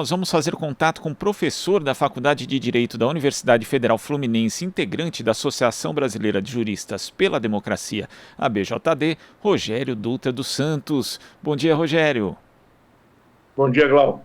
Nós vamos fazer contato com o professor da Faculdade de Direito da Universidade Federal Fluminense, integrante da Associação Brasileira de Juristas pela Democracia, a BJD, Rogério Dutra dos Santos. Bom dia, Rogério. Bom dia, Glauco.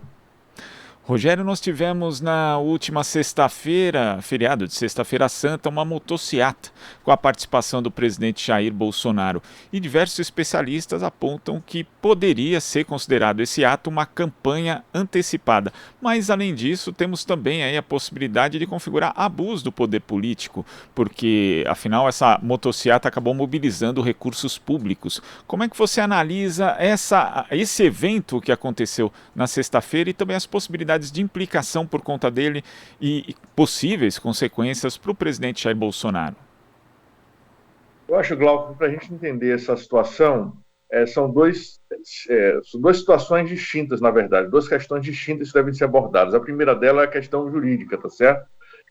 Rogério, nós tivemos na última sexta-feira, feriado de Sexta-feira Santa, uma motociata com a participação do presidente Jair Bolsonaro. E diversos especialistas apontam que poderia ser considerado esse ato uma campanha antecipada. Mas, além disso, temos também aí a possibilidade de configurar abuso do poder político, porque, afinal, essa motociata acabou mobilizando recursos públicos. Como é que você analisa esse evento que aconteceu na sexta-feira e também as possibilidades de implicação por conta dele e possíveis consequências para o presidente Jair Bolsonaro? Eu acho, Glauco, que para a gente entender essa situação, são duas situações distintas, na verdade, duas questões distintas que devem ser abordadas. A primeira dela é a questão jurídica, tá certo?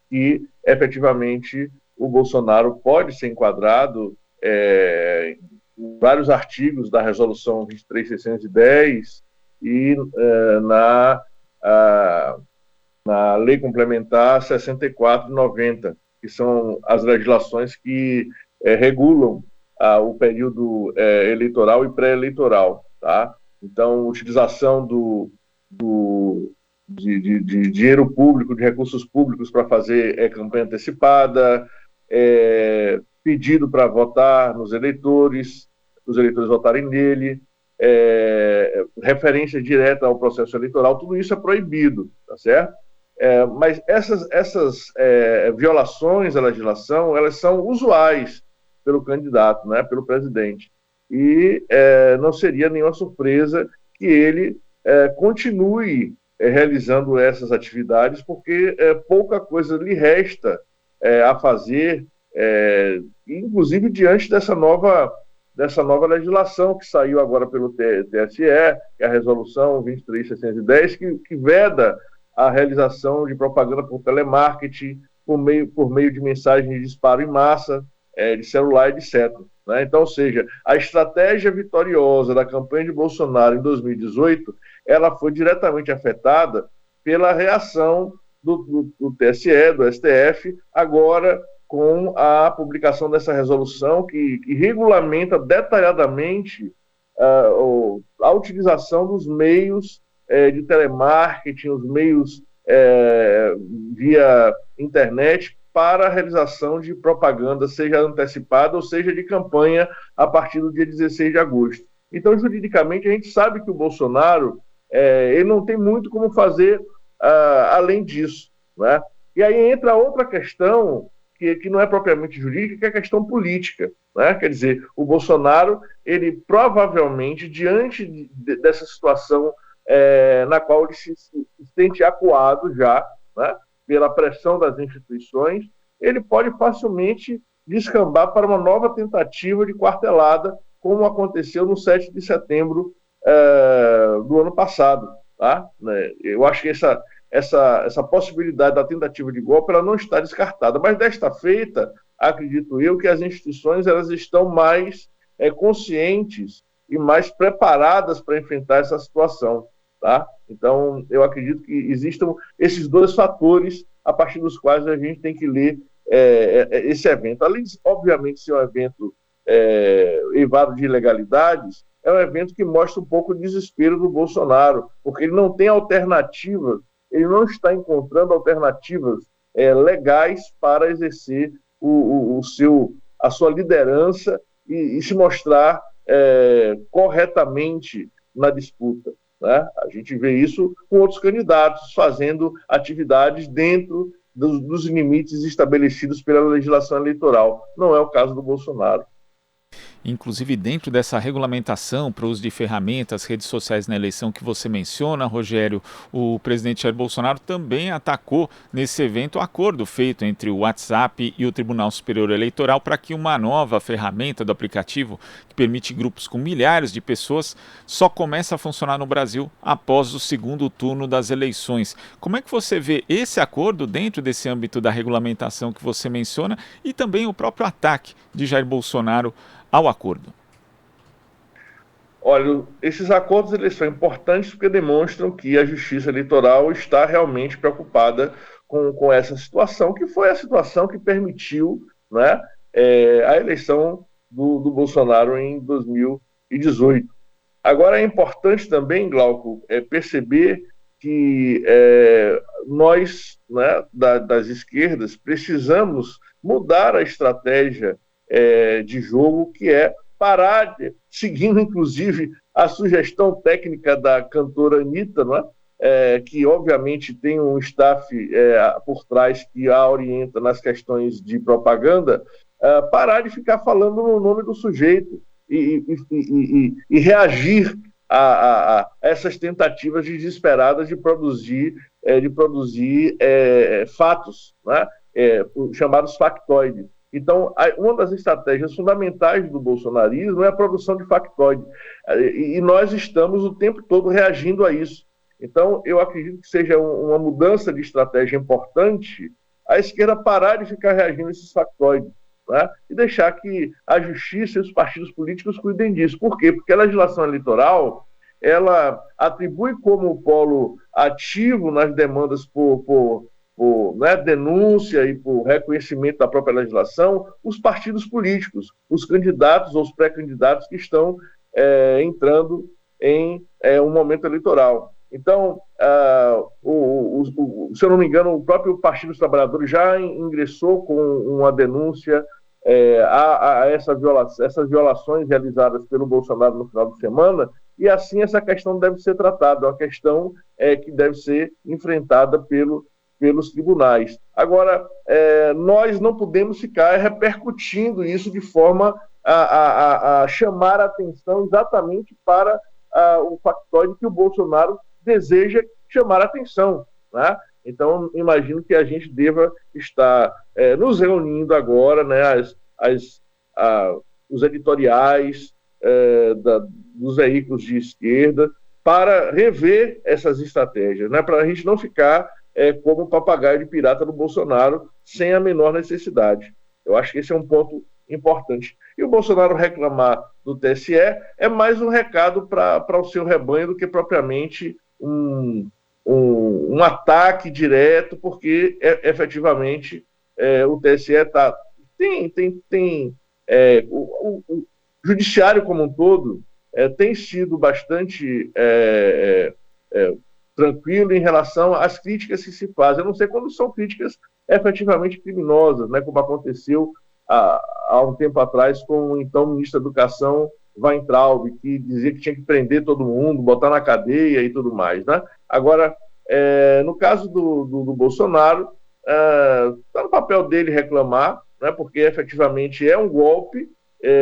Que, efetivamente, o Bolsonaro pode ser enquadrado em vários artigos da Resolução 23.610 e a, na Lei Complementar 64/90, que são as legislações que regulam o período eleitoral e pré-eleitoral, tá? Então, utilização de dinheiro público, de recursos públicos para fazer campanha antecipada, pedido para votar nos eleitores, os eleitores votarem nele, referência direta ao processo eleitoral, tudo isso é proibido, tá certo? Mas essas violações à legislação, elas são usuais pelo candidato, né, pelo presidente. E não seria nenhuma surpresa que ele continue realizando essas atividades, porque pouca coisa lhe resta a fazer, inclusive diante dessa nova legislação que saiu agora pelo TSE, que é a Resolução 23.610, que veda a realização de propaganda por telemarketing, por meio de mensagem de disparo em massa, de celular, etc. Né? Então, ou seja, a estratégia vitoriosa da campanha de Bolsonaro em 2018, ela foi diretamente afetada pela reação do TSE, do STF, agora com a publicação dessa resolução que regulamenta detalhadamente a utilização dos meios de telemarketing, os meios via internet para a realização de propaganda, seja antecipada ou seja de campanha a partir do dia 16 de agosto. Então, juridicamente, a gente sabe que o Bolsonaro ele não tem muito como fazer além disso. Né? E aí entra outra questão que não é propriamente jurídica, que é a questão política. Né? Quer dizer, o Bolsonaro, ele provavelmente, diante dessa situação na qual ele se sente acuado já, né, pela pressão das instituições, ele pode facilmente descambar para uma nova tentativa de quartelada, como aconteceu no 7 de setembro do ano passado. Tá? Eu acho que essa possibilidade da tentativa de golpe ela não está descartada, mas desta feita, acredito eu que as instituições elas estão mais conscientes e mais preparadas para enfrentar essa situação. Tá? Então, eu acredito que existam esses dois fatores a partir dos quais a gente tem que ler esse evento. Além de, obviamente, ser um evento eivado de ilegalidades, é um evento que mostra um pouco o desespero do Bolsonaro, porque ele não tem alternativas, ele não está encontrando alternativas legais para exercer a sua liderança e se mostrar corretamente na disputa. Né? A gente vê isso com outros candidatos fazendo atividades dentro dos limites estabelecidos pela legislação eleitoral. Não é o caso do Bolsonaro. Inclusive dentro dessa regulamentação para o uso de ferramentas, redes sociais na eleição que você menciona, Rogério, o presidente Jair Bolsonaro também atacou nesse evento o acordo feito entre o WhatsApp e o Tribunal Superior Eleitoral para que uma nova ferramenta do aplicativo que permite grupos com milhares de pessoas só comece a funcionar no Brasil após o segundo turno das eleições. Como é que você vê esse acordo dentro desse âmbito da regulamentação que você menciona e também o próprio ataque de Jair Bolsonaro ao acordo? Olha, esses acordos eles são importantes porque demonstram que a Justiça Eleitoral está realmente preocupada com essa situação, que foi a situação que permitiu, né, a eleição do Bolsonaro em 2018. Agora, é importante também, Glauco, perceber que nós, né, das esquerdas, precisamos mudar a estratégia de jogo, que é parar, seguindo inclusive a sugestão técnica da cantora Anitta, não é? Que obviamente tem um staff por trás que a orienta nas questões de propaganda, parar de ficar falando no nome do sujeito e reagir a essas tentativas desesperadas de produzir fatos, né? Chamados factoides. Então, uma das estratégias fundamentais do bolsonarismo é a produção de factoide. E nós estamos o tempo todo reagindo a isso. Então, eu acredito que seja uma mudança de estratégia importante a esquerda parar de ficar reagindo a esses factoides, né? E deixar que a justiça e os partidos políticos cuidem disso. Por quê? Porque a legislação eleitoral ela atribui como polo ativo nas demandas por né, denúncia e por reconhecimento da própria legislação os partidos políticos, os candidatos ou os pré-candidatos que estão entrando em um momento eleitoral. Então, se eu não me engano, o próprio Partido dos Trabalhadores já ingressou com uma denúncia a essas violações realizadas pelo Bolsonaro no final de semana, e assim essa questão deve ser tratada, é uma questão que deve ser enfrentada pelos tribunais. Agora, nós não podemos ficar repercutindo isso de forma a chamar a atenção exatamente para o factoide que o Bolsonaro deseja chamar a atenção, né? Então, imagino que a gente deva estar nos reunindo agora, né, os editoriais dos veículos de esquerda, para rever essas estratégias, né, para a gente não ficar como papagaio de pirata do Bolsonaro sem a menor necessidade. Eu acho que esse é um ponto importante. E o Bolsonaro reclamar do TSE é mais um recado para o seu rebanho do que propriamente um ataque direto, porque efetivamente o TSE o judiciário como um todo tem sido bastante tranquilo em relação às críticas que se fazem. Eu não sei quando são críticas efetivamente criminosas, né, como aconteceu há um tempo atrás com o então ministro da Educação, Weintraub, que dizia que tinha que prender todo mundo, botar na cadeia e tudo mais, né? Agora, no caso do Bolsonaro, está no papel dele reclamar, né, porque efetivamente é um golpe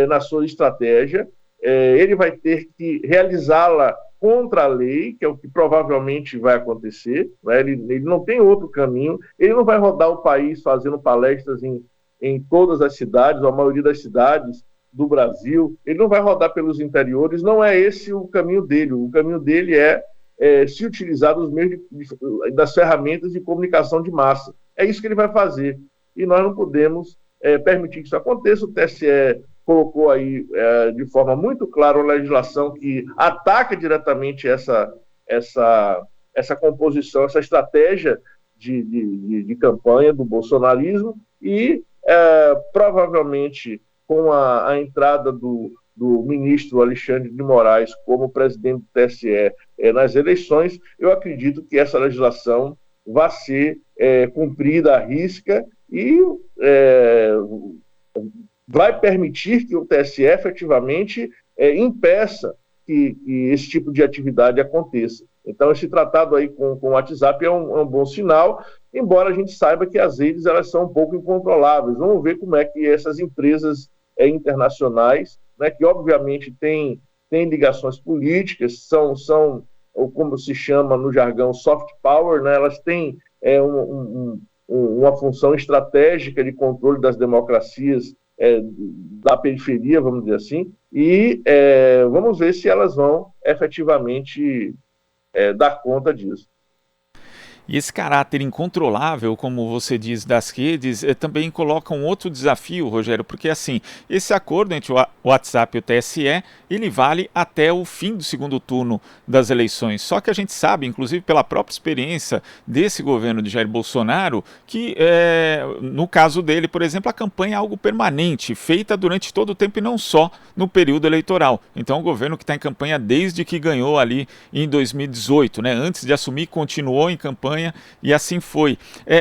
na sua estratégia. Ele vai ter que realizá-la contra a lei, que é o que provavelmente vai acontecer, né? Ele não tem outro caminho, ele não vai rodar o país fazendo palestras em todas as cidades, ou a maioria das cidades do Brasil, ele não vai rodar pelos interiores, não é esse o caminho dele. O caminho dele é se utilizar dos meios das ferramentas de comunicação de massa. É isso que ele vai fazer. E nós não podemos permitir que isso aconteça. O TSE colocou aí de forma muito clara uma legislação que ataca diretamente essa composição, essa estratégia de campanha do bolsonarismo e provavelmente com a entrada do ministro Alexandre de Moraes como presidente do TSE nas eleições, eu acredito que essa legislação vai ser cumprida à risca e vai permitir que o TSE efetivamente impeça que esse tipo de atividade aconteça. Então, esse tratado aí com o WhatsApp é um bom sinal, embora a gente saiba que as redes elas são um pouco incontroláveis. Vamos ver como é que essas empresas internacionais, né, que obviamente têm ligações políticas, são ou como se chama no jargão, soft power, né, elas têm uma função estratégica de controle das democracias da periferia, vamos dizer assim, e vamos ver se elas vão efetivamente dar conta disso. E esse caráter incontrolável, como você diz, das redes, também coloca um outro desafio, Rogério, porque assim, esse acordo entre o WhatsApp e o TSE, ele vale até o fim do segundo turno das eleições. Só que a gente sabe, inclusive pela própria experiência desse governo de Jair Bolsonaro, que no caso dele, por exemplo, a campanha é algo permanente, feita durante todo o tempo e não só no período eleitoral. Então, o governo que está em campanha desde que ganhou ali em 2018, né? Antes de assumir, continuou em campanha e assim foi.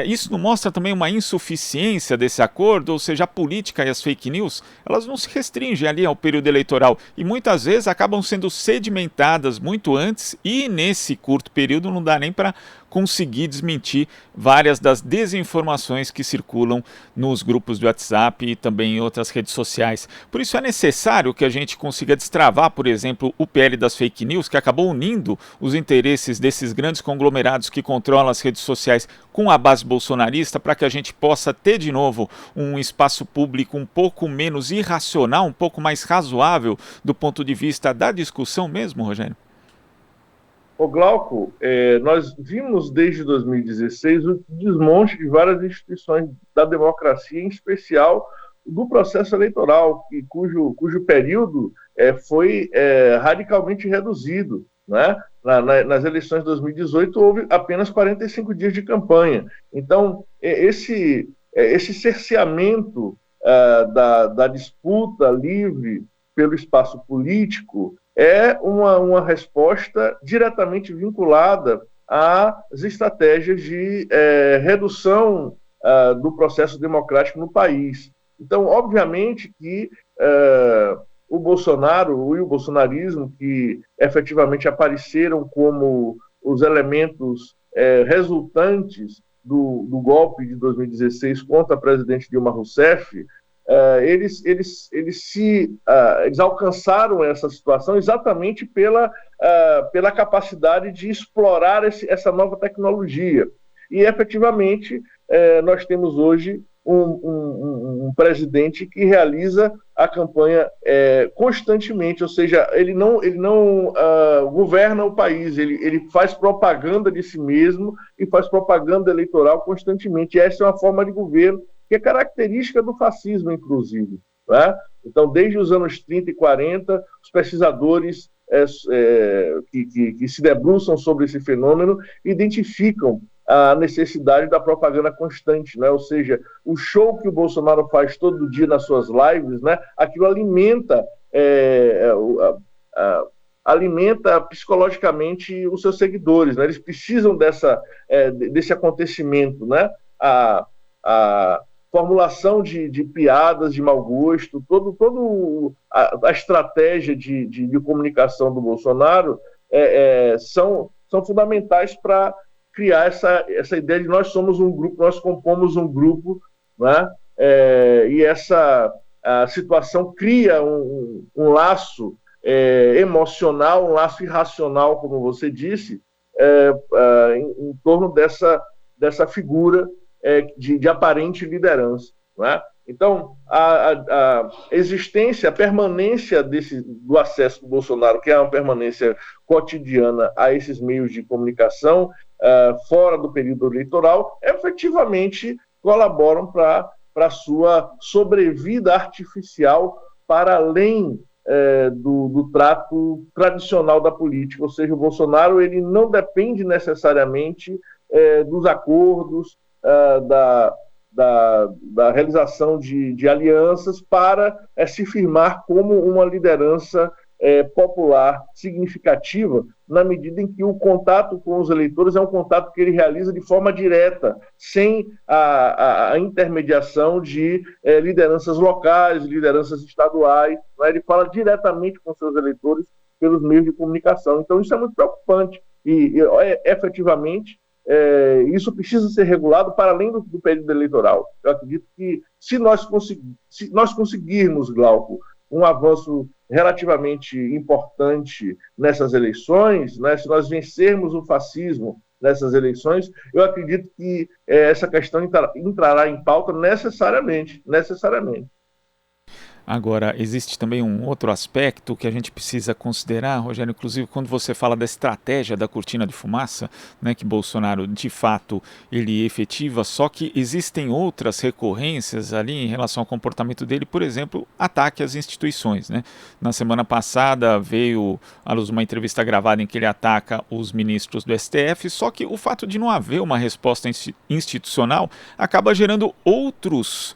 Isso não mostra também uma insuficiência desse acordo? Ou seja, a política e as fake news, elas não se restringem ali ao período eleitoral e muitas vezes acabam sendo sedimentadas muito antes e nesse curto período não dá nem para conseguir desmentir várias das desinformações que circulam nos grupos de WhatsApp e também em outras redes sociais. Por isso é necessário que a gente consiga destravar, por exemplo, o PL das fake news, que acabou unindo os interesses desses grandes conglomerados que controlam as redes sociais com a base bolsonarista, para que a gente possa ter de novo um espaço público um pouco menos irracional, um pouco mais razoável do ponto de vista da discussão mesmo, Rogério? Ô Glauco, nós vimos desde 2016 o desmonte de várias instituições da democracia, em especial do processo eleitoral, cujo período foi radicalmente reduzido, né? Nas eleições de 2018 houve apenas 45 dias de campanha. Então, esse cerceamento da disputa livre pelo espaço político é uma resposta diretamente vinculada às estratégias de redução do processo democrático no país. Então, obviamente que o Bolsonaro e o bolsonarismo, que efetivamente apareceram como os elementos resultantes do golpe de 2016 contra a presidente Dilma Rousseff, eles alcançaram essa situação exatamente pela capacidade de explorar essa nova tecnologia. E, efetivamente, nós temos hoje um presidente que realiza a campanha constantemente, ou seja, ele não governa o país, ele faz propaganda de si mesmo e faz propaganda eleitoral constantemente. E essa é uma forma de governo que é característica do fascismo, inclusive. Né? Então, desde os anos 30 e 40, os pesquisadores que se debruçam sobre esse fenômeno identificam a necessidade da propaganda constante, né? Ou seja, o show que o Bolsonaro faz todo dia nas suas lives, né? Aquilo alimenta psicologicamente os seus seguidores, né? Eles precisam desse acontecimento, né? A formulação de piadas de mau gosto, a estratégia de comunicação do Bolsonaro são fundamentais para criar essa ideia de nós somos um grupo, nós compomos um grupo, né? E essa situação cria um laço emocional, um laço irracional, como você disse, em torno dessa figura de aparente liderança. Né? Então, a existência, a permanência do acesso do Bolsonaro, que é uma permanência cotidiana a esses meios de comunicação, fora do período eleitoral, efetivamente colaboram para a sua sobrevida artificial para além do trato tradicional da política. Ou seja, o Bolsonaro ele não depende necessariamente dos acordos, da realização de alianças para se firmar como uma liderança popular significativa, na medida em que o contato com os eleitores é um contato que ele realiza de forma direta, sem a intermediação de lideranças locais, lideranças estaduais. Né? Ele fala diretamente com seus eleitores pelos meios de comunicação. Então, isso é muito preocupante e efetivamente, isso precisa ser regulado para além do período eleitoral. Eu acredito que se nós conseguirmos, Glauco, um avanço relativamente importante nessas eleições, né, se nós vencermos o fascismo nessas eleições, eu acredito que essa questão entrará em pauta necessariamente. Agora, existe também um outro aspecto que a gente precisa considerar, Rogério, inclusive quando você fala da estratégia da cortina de fumaça, né, que Bolsonaro de fato ele efetiva, só que existem outras recorrências ali em relação ao comportamento dele, por exemplo, ataque às instituições, né? Na semana passada veio à luz uma entrevista gravada em que ele ataca os ministros do STF, só que o fato de não haver uma resposta institucional acaba gerando outras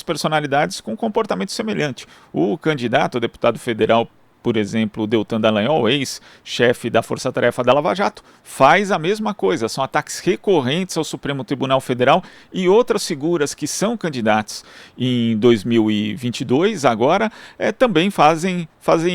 personalidades com comportamento semelhante. O candidato a deputado federal, por exemplo, Deltan Dallagnol, ex-chefe da Força Tarefa da Lava Jato, faz a mesma coisa. São ataques recorrentes ao Supremo Tribunal Federal e outras figuras que são candidatos em 2022 agora também fazem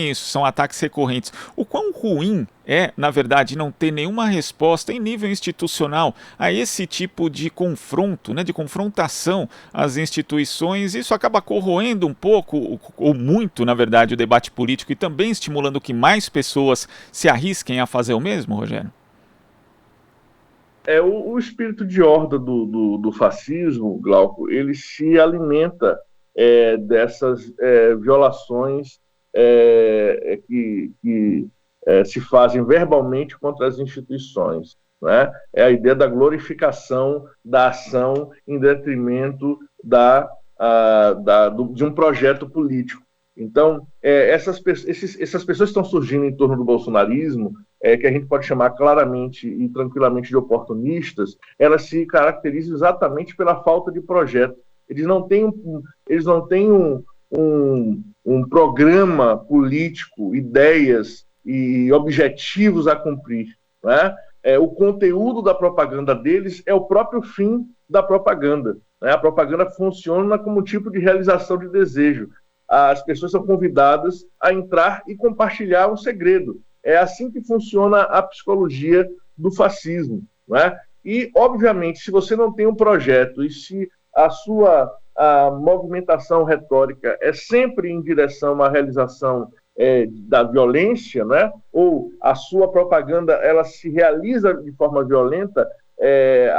isso. São ataques recorrentes. O quão ruim é, na verdade, não ter nenhuma resposta em nível institucional a esse tipo de confronto, né, de confrontação às instituições. Isso acaba corroendo um pouco, ou muito, na verdade, o debate político e também estimulando que mais pessoas se arrisquem a fazer o mesmo, Rogério? O espírito de horda do fascismo, Glauco, ele se alimenta dessas violações que se fazem verbalmente contra as instituições. Né? É a ideia da glorificação da ação em detrimento de um projeto político. Então, essas pessoas que estão surgindo em torno do bolsonarismo, que a gente pode chamar claramente e tranquilamente de oportunistas, elas se caracterizam exatamente pela falta de projeto. Eles não têm um programa político, ideias e objetivos a cumprir. Né? O conteúdo da propaganda deles é o próprio fim da propaganda. Né? A propaganda funciona como um tipo de realização de desejo. As pessoas são convidadas a entrar e compartilhar um segredo. É assim que funciona a psicologia do fascismo. Né? E, obviamente, se você não tem um projeto e se a sua movimentação retórica é sempre em direção a uma realização da violência, né? Ou a sua propaganda ela se realiza de forma violenta,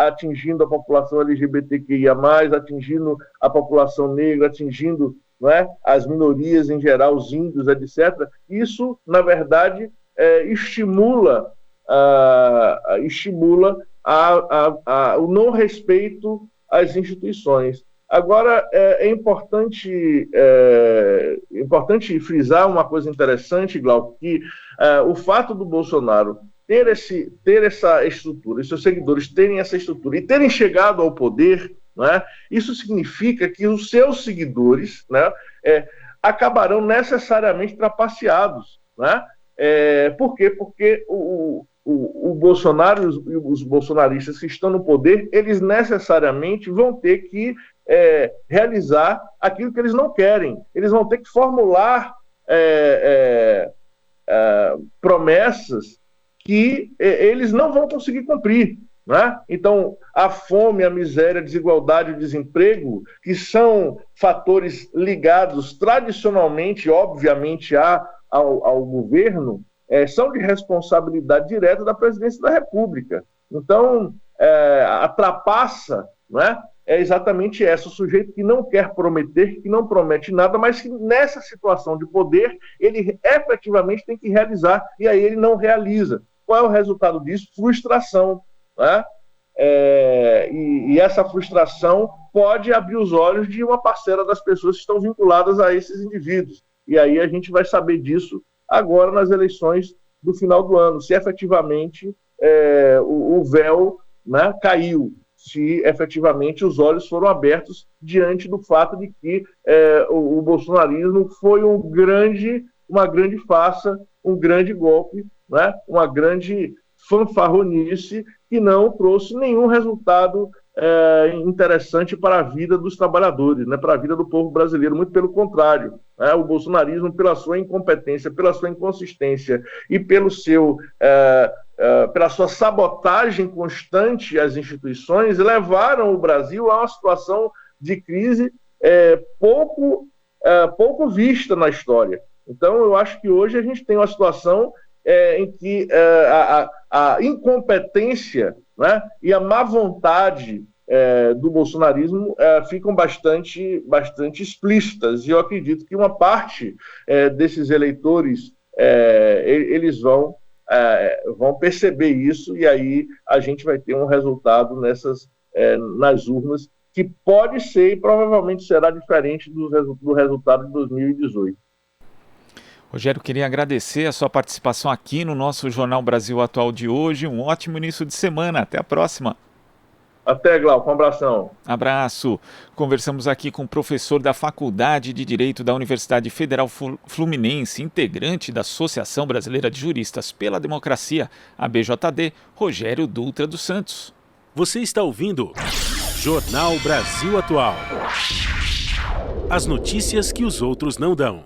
atingindo a população LGBTQIA+, atingindo a população negra, atingindo, né, as minorias em geral, os índios, etc. Isso, na verdade, estimula o não respeito às instituições. Agora, é importante frisar uma coisa interessante, Glauco, que o fato do Bolsonaro ter essa estrutura, e seus seguidores terem essa estrutura e terem chegado ao poder, né, isso significa que os seus seguidores, né, acabarão necessariamente trapaceados. Né? Por quê? Porque o Bolsonaro e os bolsonaristas que estão no poder, eles necessariamente vão ter que realizar aquilo que eles não querem. Eles vão ter que formular promessas que eles não vão conseguir cumprir. Né? Então, a fome, a miséria, a desigualdade, o desemprego, que são fatores ligados tradicionalmente, obviamente, ao governo, são de responsabilidade direta da presidência da República. Então, a trapaça, né, é exatamente essa, o sujeito que não quer prometer, que não promete nada, mas que nessa situação de poder, ele efetivamente tem que realizar, e aí ele não realiza. Qual é o resultado disso? Frustração. Né? E essa frustração pode abrir os olhos de uma parcela das pessoas que estão vinculadas a esses indivíduos. E aí a gente vai saber disso agora nas eleições do final do ano, se efetivamente o véu, né, caiu, se efetivamente os olhos foram abertos diante do fato de que o bolsonarismo foi uma grande farsa, um grande golpe, né, uma grande fanfarronice que não trouxe nenhum resultado interessante para a vida dos trabalhadores, né, para a vida do povo brasileiro, muito pelo contrário. Né, o bolsonarismo, pela sua incompetência, pela sua inconsistência e pela sua sabotagem constante às instituições, levaram o Brasil a uma situação de crise pouco vista na história. Então, eu acho que hoje a gente tem uma situação em que a incompetência, né, e a má vontade do bolsonarismo ficam bastante explícitas, e eu acredito que uma parte desses eleitores eles vão perceber isso, e aí a gente vai ter um resultado nas urnas que pode ser e provavelmente será diferente do resultado de 2018. Rogério, queria agradecer a sua participação aqui no nosso Jornal Brasil Atual de hoje. Um ótimo início de semana. Até a próxima. Até, Glauco. Um abração. Abraço. Conversamos aqui com o professor da Faculdade de Direito da Universidade Federal Fluminense, integrante da Associação Brasileira de Juristas pela Democracia, ABJD, Rogério Dutra dos Santos. Você está ouvindo Jornal Brasil Atual. As notícias que os outros não dão.